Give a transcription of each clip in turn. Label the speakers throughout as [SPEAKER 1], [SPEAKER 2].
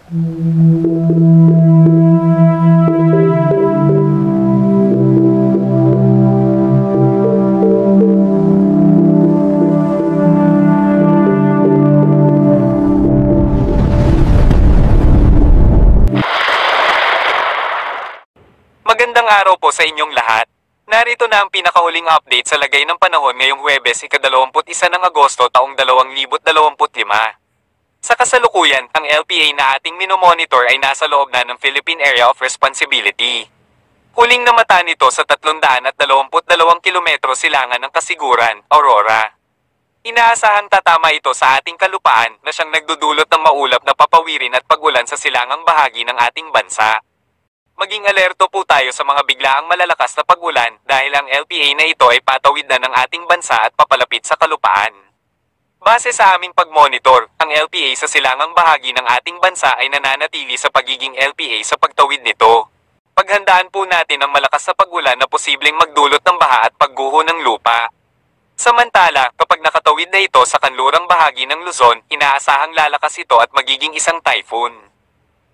[SPEAKER 1] Magandang araw po sa inyong lahat. Narito na ang pinakahuling update sa lagay ng panahon ngayong Huwebes, ika-21 ng Agosto taong 2025. Sa kasalukuyan, ang LPA na ating minomonitor ay nasa loob na ng Philippine Area of Responsibility. Huling namata nito sa 322 kilometro silangan ng Kasiguran, Aurora. Inaasahang tatama ito sa ating kalupaan na siyang nagdudulot ng maulap na papawirin at pag-ulan sa silangang bahagi ng ating bansa. Maging alerto po tayo sa mga biglaang malalakas na pag-ulan dahil ang LPA na ito ay patawid na ng ating bansa at papalapit sa kalupaan. Base sa aming pag-monitor, ang LPA sa silangang bahagi ng ating bansa ay nananatili sa pagiging LPA sa pagtawid nito. Paghandaan po natin ang malakas na pag-ulan na posibleng magdulot ng baha at pagguho ng lupa. Samantala, kapag nakatawid na ito sa kanlurang bahagi ng Luzon, inaasahang lalakas ito at magiging isang typhoon.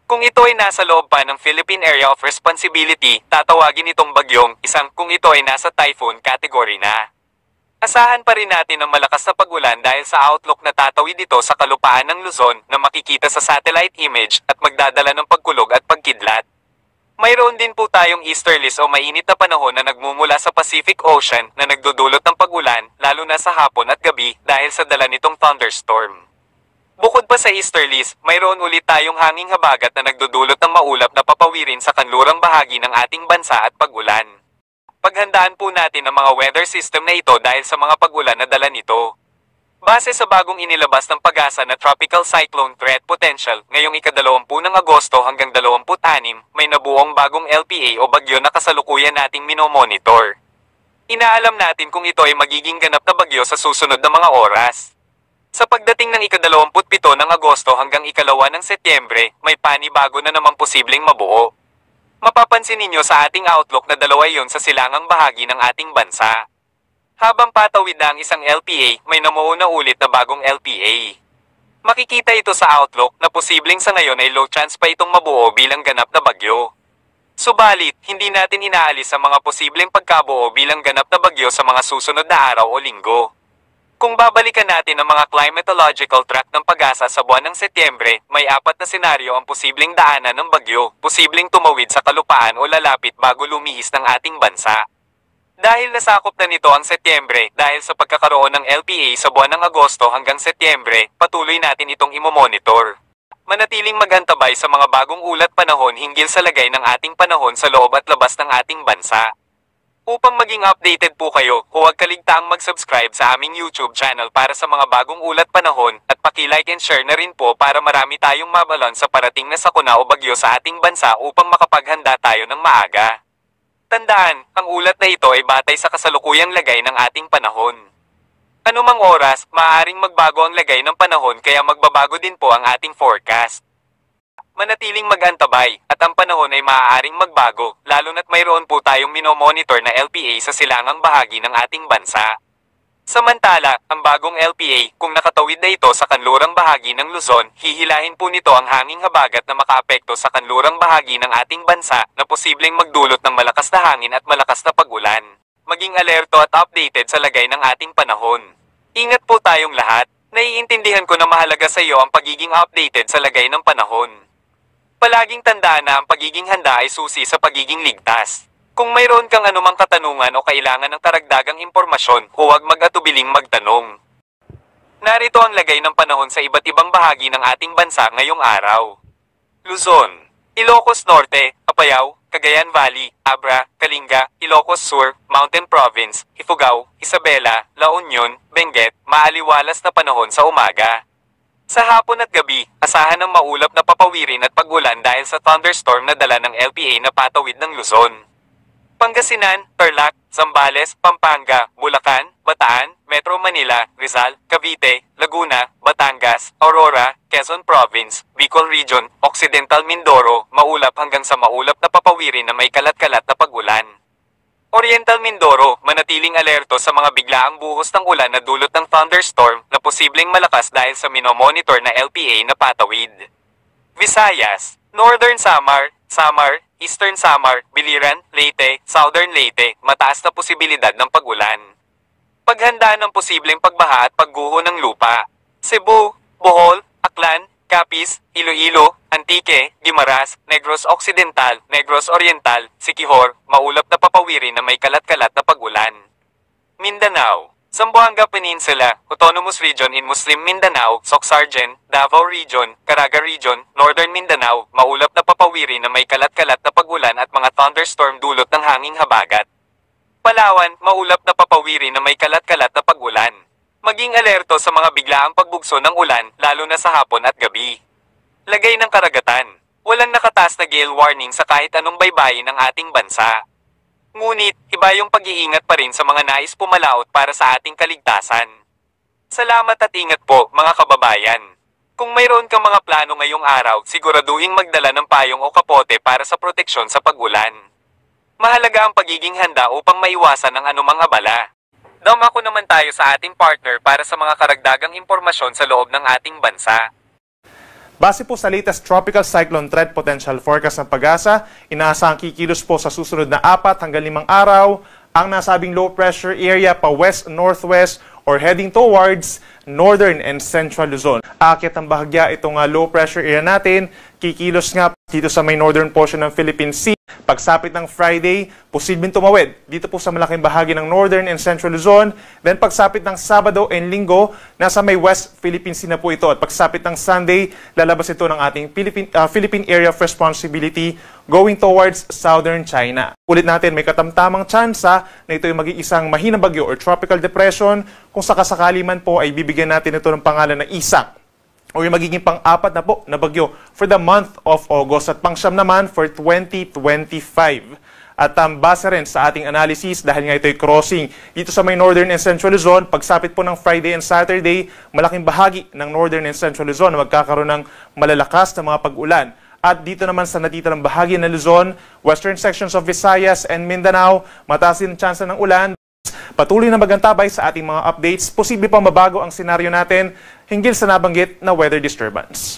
[SPEAKER 1] Kung ito ay nasa loob pa ng Philippine Area of Responsibility, tatawagin itong bagyong kung ito ay nasa typhoon category na. Asahan pa rin natin ang malakas na pag-ulan dahil sa outlook na tatawid ito sa kalupaan ng Luzon na makikita sa satellite image at magdadala ng pagkulog at pagkidlat. Mayroon din po tayong easterlies o mainit na panahon na nagmumula sa Pacific Ocean na nagdudulot ng pag-ulan lalo na sa hapon at gabi dahil sa dala nitong thunderstorm. Bukod pa sa easterlies, mayroon ulit tayong hanging habagat na nagdudulot ng maulap na papawirin sa kanlurang bahagi ng ating bansa at pag-ulan. Paghandaan po natin ang mga weather system na ito dahil sa mga pag-ulan na dala nito. Base sa bagong inilabas ng Pag-asa na Tropical Cyclone Threat Potential ngayong ika-20 ng Agosto hanggang 26, may nabuong bagong LPA o bagyo na kasalukuyan nating minomonitor. Inaalam natin kung ito ay magiging ganap na bagyo sa susunod na mga oras. Sa pagdating ng ika-27 ng Agosto hanggang ika-2 ng Setyembre, may panibago na namang posibleng mabuo. Mapapansin ninyo sa ating outlook na dalawa yon sa silangang bahagi ng ating bansa. Habang patawid na ang isang LPA, may namuo na ulit na bagong LPA. Makikita ito sa outlook na posibleng sa ngayon ay low chance pa itong mabuo bilang ganap na bagyo. Subalit, hindi natin inaalis ang mga posibleng pagkabuo bilang ganap na bagyo sa mga susunod na araw o linggo. Kung babalikan natin ang mga climatological track ng Pag-asa sa buwan ng Setyembre, may 4 na senaryo ang posibleng daanan ng bagyo, posibleng tumawid sa kalupaan o lalapit bago lumihis ng ating bansa. Dahil nasakop na nito ang Setyembre, dahil sa pagkakaroon ng LPA sa buwan ng Agosto hanggang Setyembre, patuloy natin itong imomonitor. Manatiling magantabay sa mga bagong ulat panahon hinggil sa lagay ng ating panahon sa loob at labas ng ating bansa. Upang maging updated po kayo, huwag kaligtaang mag-subscribe sa aming YouTube channel para sa mga bagong ulat panahon at paki-like and share na rin po para marami tayong mabalon sa parating na sakuna o bagyo sa ating bansa upang makapaghanda tayo ng maaga. Tandaan, ang ulat na ito ay batay sa kasalukuyang lagay ng ating panahon. Anumang oras, maaaring magbago ang lagay ng panahon kaya magbabago din po ang ating forecast. Manatiling mag-antabay at ang panahon ay maaaring magbago, lalo na't mayroon po tayong minomonitor na LPA sa silangang bahagi ng ating bansa. Samantala, ang bagong LPA, kung nakatawid na ito sa kanlurang bahagi ng Luzon, hihilahin po nito ang hanging habagat na makaapekto sa kanlurang bahagi ng ating bansa na posibleng magdulot ng malakas na hangin at malakas na pag-ulan. Maging alerto at updated sa lagay ng ating panahon. Ingat po tayong lahat. Naiintindihan ko na mahalaga sa iyo ang pagiging updated sa lagay ng panahon. Palaging tandaan na ang pagiging handa ay susi sa pagiging ligtas. Kung mayroon kang anumang katanungan o kailangan ng karagdagang impormasyon, huwag mag-atubiling magtanong. Narito ang lagay ng panahon sa iba't ibang bahagi ng ating bansa ngayong araw. Luzon, Ilocos Norte, Apayao, Cagayan Valley, Abra, Kalinga, Ilocos Sur, Mountain Province, Ifugao, Isabela, La Union, Benguet, maaliwalas na panahon sa umaga. Sa hapon at gabi, asahan ng maulap na papawirin at pag-ulan dahil sa thunderstorm na dala ng LPA na patawid ng Luzon. Pangasinan, Tarlac, Zambales, Pampanga, Bulacan, Bataan, Metro Manila, Rizal, Cavite, Laguna, Batangas, Aurora, Quezon Province, Bicol Region, Occidental Mindoro, maulap hanggang sa maulap na papawirin na may kalat-kalat na pag-ulan. Oriental Mindoro, manatiling alerto sa mga biglaang buhos ng ulan na dulot ng thunderstorm na posibleng malakas dahil sa minomonitor na LPA na patawid. Visayas, Northern Samar, Eastern Samar, Biliran, Leyte, Southern Leyte, mataas na posibilidad ng pag-ulan. Paghanda ng posibleng pagbaha at pagguho ng lupa. Cebu, Bohol, Aklan, Capiz, Iloilo, Antique, Guimaras, Negros Occidental, Negros Oriental, Siquijor, maulap na papawiri na may kalat-kalat na pag-ulan. Mindanao, Zamboanga Peninsula, Autonomous Region in Muslim Mindanao, Socsargen, Davao Region, Caraga Region, Northern Mindanao, maulap na papawiri na may kalat-kalat na pag-ulan at mga thunderstorm dulot ng hanging habagat. Palawan, maulap na papawiri na may kalat-kalat na pag-ulan. Maging alerto sa mga biglaang pagbugso ng ulan, lalo na sa hapon at gabi. Lagay ng karagatan. Walang nakataas na gale warning sa kahit anong baybayin ng ating bansa. Ngunit, iba yung pag-iingat pa rin sa mga nais pumalaot para sa ating kaligtasan. Salamat at ingat po, mga kababayan. Kung mayroon kang mga plano ngayong araw, siguraduhing magdala ng payong o kapote para sa proteksyon sa pag-ulan. Mahalaga ang pagiging handa upang maiwasan ang anumang abala. Dumako naman tayo sa ating partner para sa mga karagdagang impormasyon sa loob ng ating bansa.
[SPEAKER 2] Base po sa latest Tropical Cyclone Threat Potential Forecast ng Pag-asa, inaasahang kikilos po sa susunod na 4 hanggang 5 araw ang nasabing low pressure area pa west-northwest or heading towards northern and central Luzon. Aakyat ang bahagya itong low pressure area natin, kikilos nga dito sa may northern portion ng Philippine Sea. Pagsapit ng Friday, posibleng tumawid dito po sa malaking bahagi ng northern and central Luzon. Then pagsapit ng Sabado and Linggo, nasa may West Philippine Sea na po ito. At pagsapit ng Sunday, lalabas ito ng ating Philippine Area of Responsibility going towards southern China. Ulit natin, may katamtamang tsansa na ito yung maging isang mahinang bagyo or tropical depression. Kung sakasakali man po ay bibigyan natin ito ng pangalan na Isak, o yung magiging pang-apat na po na bagyo for the month of August at pang-siyam naman for 2025. At base rin sa ating analysis, dahil nga ito'y crossing dito sa may northern and central Luzon, pagsapit po ng Friday and Saturday, malaking bahagi ng northern and central Luzon na magkakaroon ng malalakas na mga pag-ulan. At dito naman sa natitirang bahagi ng Luzon, western sections of Visayas and Mindanao, mataas din ang tsansa ng ulan. Patuloy na magantabay sa ating mga updates, posible pang mabago ang senaryo natin hinggil sa nabanggit na weather disturbance.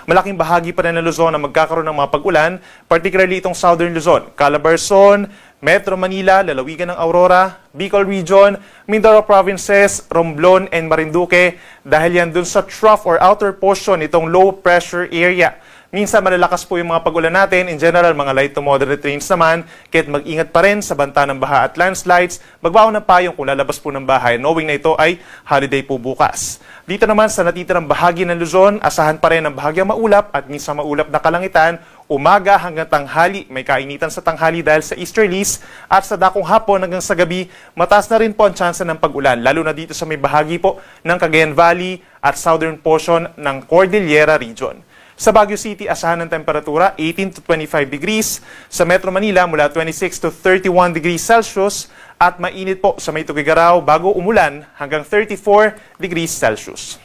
[SPEAKER 2] Malaking bahagi pa rin ng Luzon na magkakaroon ng mga pag-ulan, particularly itong southern Luzon, Calabarzon, Metro Manila, lalawigan ng Aurora, Bicol Region, Mindoro Provinces, Romblon, and Marinduque dahil yan dun sa trough or outer portion itong low pressure area. Minsan malalakas po yung mga pag-ulan natin. In general, mga light to moderate rains naman. Kaya't mag-ingat pa rin sa banta ng baha at landslides. Magbaon ng payong kung lalabas po ng bahay, knowing na ito ay holiday po bukas. Dito naman sa natitirang bahagi ng Luzon, asahan pa rin ang bahagyang maulap at minsan maulap na kalangitan. Umaga hanggang tanghali, may kainitan sa tanghali dahil sa easterlies. At sa dakong hapon hanggang sa gabi, mataas na rin po ang tsansa ng pag-ulan. Lalo na dito sa may bahagi po ng Cagayan Valley at southern portion ng Cordillera Region. Sa Baguio City, asahan ng temperatura 18 to 25 degrees. Sa Metro Manila, mula 26 to 31 degrees Celsius. At mainit po sa may Tuguegarao bago umulan hanggang 34 degrees Celsius.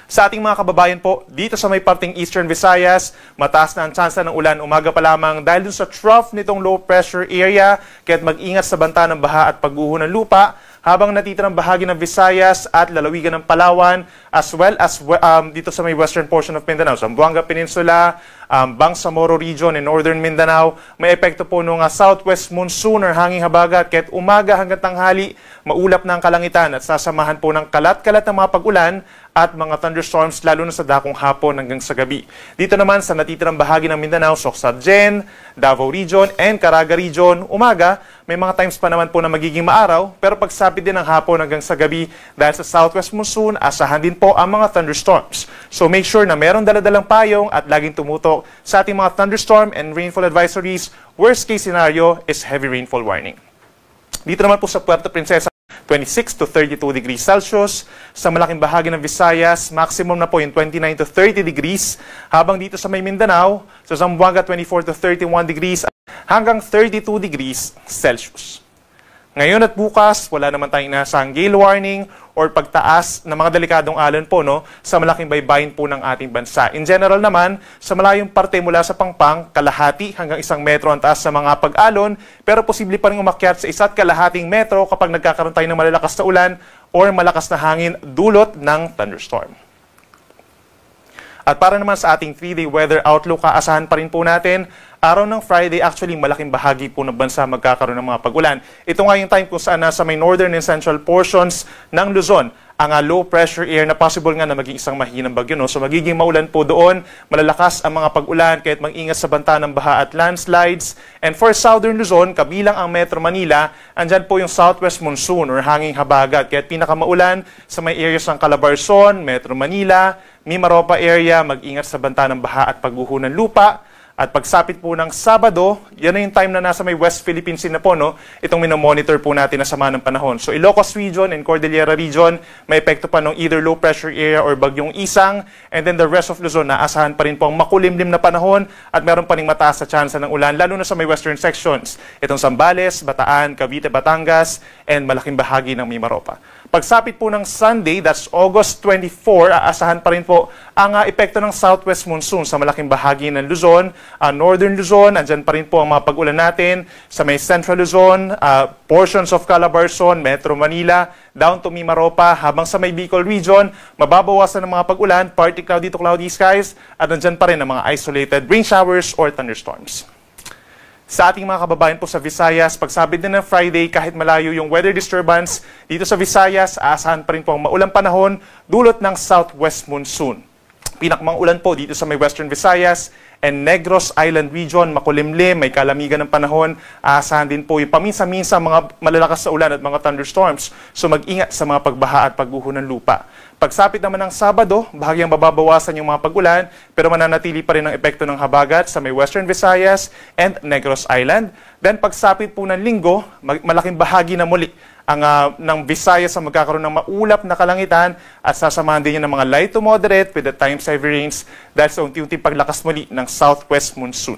[SPEAKER 2] Sa ating mga kababayan po, dito sa may parting Eastern Visayas, mataas na ang tsansa ng ulan umaga pa lamang dahil dun sa trough nitong low pressure area, kaya't mag-ingat sa banta ng baha at pagguho ng lupa, habang natitirang bahagi ng Visayas at lalawigan ng Palawan, as well as dito sa may western portion of Mindanao, Zamboanga Peninsula, Bangsamoro Region in northern Mindanao, may epekto po ng southwest monsoon or hanging habagat, kaya't umaga hanggang tanghali, maulap na ang kalangitan at sasamahan po ng kalat-kalat ng mga pag-ulan at mga thunderstorms lalo na sa dakong hapon hanggang sa gabi. Dito naman sa natitirang bahagi ng Mindanao, Socsargen, Davao Region, and Caraga Region, umaga, may mga times pa naman po na magiging maaraw, pero pagsapit din ng hapon hanggang sa gabi dahil sa southwest monsoon, asahan din po ang mga thunderstorms. So make sure na meron daladalang payong at laging tumutok sa ating mga thunderstorm and rainfall advisories. Worst case scenario is heavy rainfall warning. Dito naman po sa Puerto Princesa, 26 to 32 degrees Celsius. Sa malaking bahagi ng Visayas, maximum na po yung 29 to 30 degrees. Habang dito sa may Mindanao, sa Zamboanga, 24 to 31 degrees hanggang 32 degrees Celsius. Ngayon at bukas, wala naman tayong inasahang gale warning or pagtaas ng mga delikadong alon po sa malaking baybayin po ng ating bansa. In general naman, sa malayong parte mula sa Pangpang, kalahati hanggang 1 metro ang taas sa mga pag-alon, pero posible pa rin umakyat sa 1.5 metro kapag nagkakaroon tayo ng malalakas na ulan or malakas na hangin dulot ng thunderstorm. At para naman sa ating 3-day weather outlook, aasahan pa rin po natin, araw ng Friday, actually malaking bahagi po ng bansa magkakaroon ng mga pag-ulan. Ito nga yung time kung saan nasa may northern and central portions ng Luzon, ang low pressure air na possible nga na maging isang mahinang bagyo. No? So magiging maulan po doon, malalakas ang mga pag-ulan, kaya't mag-ingat sa banta ng baha at landslides. And for southern Luzon, kabilang ang Metro Manila, andyan po yung southwest monsoon or hanging habagat. Kaya't pinakamaulan sa may areas ng Calabarzon, Metro Manila, Mimaropa area, mag-ingat sa banta ng baha at pagguho ng lupa. At pagsapit po ng Sabado, yan na yung time na nasa may West Philippine Sea na po, no? Itong minomonitor po natin na sama ng panahon. So Ilocos Region and Cordillera Region, may epekto pa ng either low pressure area or bagyong Isang. And then the rest of Luzon, naasahan pa rin po ang makulimlim na panahon at meron pa rin mataas sa tsansa ng ulan, lalo na sa may western sections. Itong Zambales, Bataan, Cavite, Batangas, and malaking bahagi ng Mimaropa. Pagsapit po ng Sunday, that's August 24, aasahan pa rin po ang epekto ng southwest monsoon sa malaking bahagi ng Luzon, northern Luzon, andyan pa rin po ang mga pag-ulan natin sa may central Luzon, portions of Calabarzon, Metro Manila, down to Mimaropa, habang sa may Bicol region, mababawasan ng mga pag-ulan, partly cloudy to cloudy skies, at andyan pa rin ang mga isolated rain showers or thunderstorms. Sa ating mga kababayan po sa Visayas, pagsabit din ng Friday, kahit malayo yung weather disturbance, dito sa Visayas, aasahan pa rin po ang maulang panahon dulot ng southwest monsoon. Pinakmang ulan po dito sa may western Visayas and Negros Island region, makulimlim, may kalamigan ng panahon. Aasahan din po yung paminsan-minsan mga malalakas sa ulan at mga thunderstorms. So mag-ingat sa mga pagbaha at pagguho ng lupa. Pagsapit naman ng Sabado, bahagyang mababawasan yung mga pag-ulan, pero mananatili pa rin ang epekto ng habagat sa may western Visayas and Negros Island. Then pagsapit po ng Linggo, malaking bahagi na muli ng Visayas ang magkakaroon ng maulap na kalangitan at sasamahan din yan ng mga light to moderate with the times heavy rains dahil sa unti-unting paglakas muli ng southwest monsoon.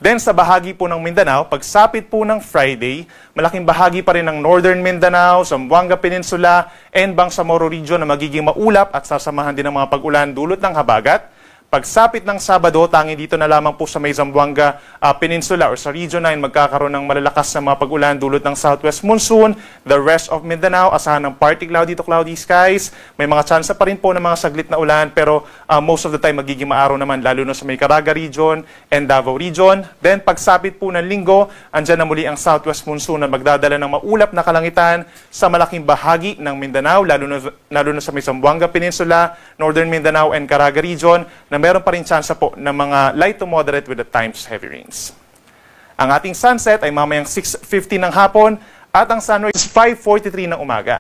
[SPEAKER 2] Then sa bahagi po ng Mindanao, pagsapit po ng Friday, malaking bahagi pa rin ng northern Mindanao, Zamboanga Peninsula, and Bangsamoro region na magiging maulap at sasamahan din ng mga pag-ulan dulot ng habagat. Pagsapit ng Sabado, tanging dito na lamang po sa may Zamboanga Peninsula or sa Region 9 magkakaroon ng malalakas na mga pag-ulan dulot ng southwest monsoon. The rest of Mindanao, asahan ng partly cloudy to cloudy skies. May mga tsansa pa rin po ng mga saglit na ulan pero most of the time magiging maaraw naman lalo na sa may Caraga Region and Davao Region. Then pagsapit po ng Linggo, andyan na muli ang southwest monsoon na magdadala ng maulap na kalangitan sa malaking bahagi ng Mindanao lalo na sa may Zamboanga Peninsula, Northern Mindanao and Caraga Region na meron pa rin tsansa po ng mga light to moderate with the times heavy rains. Ang ating sunset ay mamayang 6:50 ng hapon at ang sunrise is 5:43 ng umaga.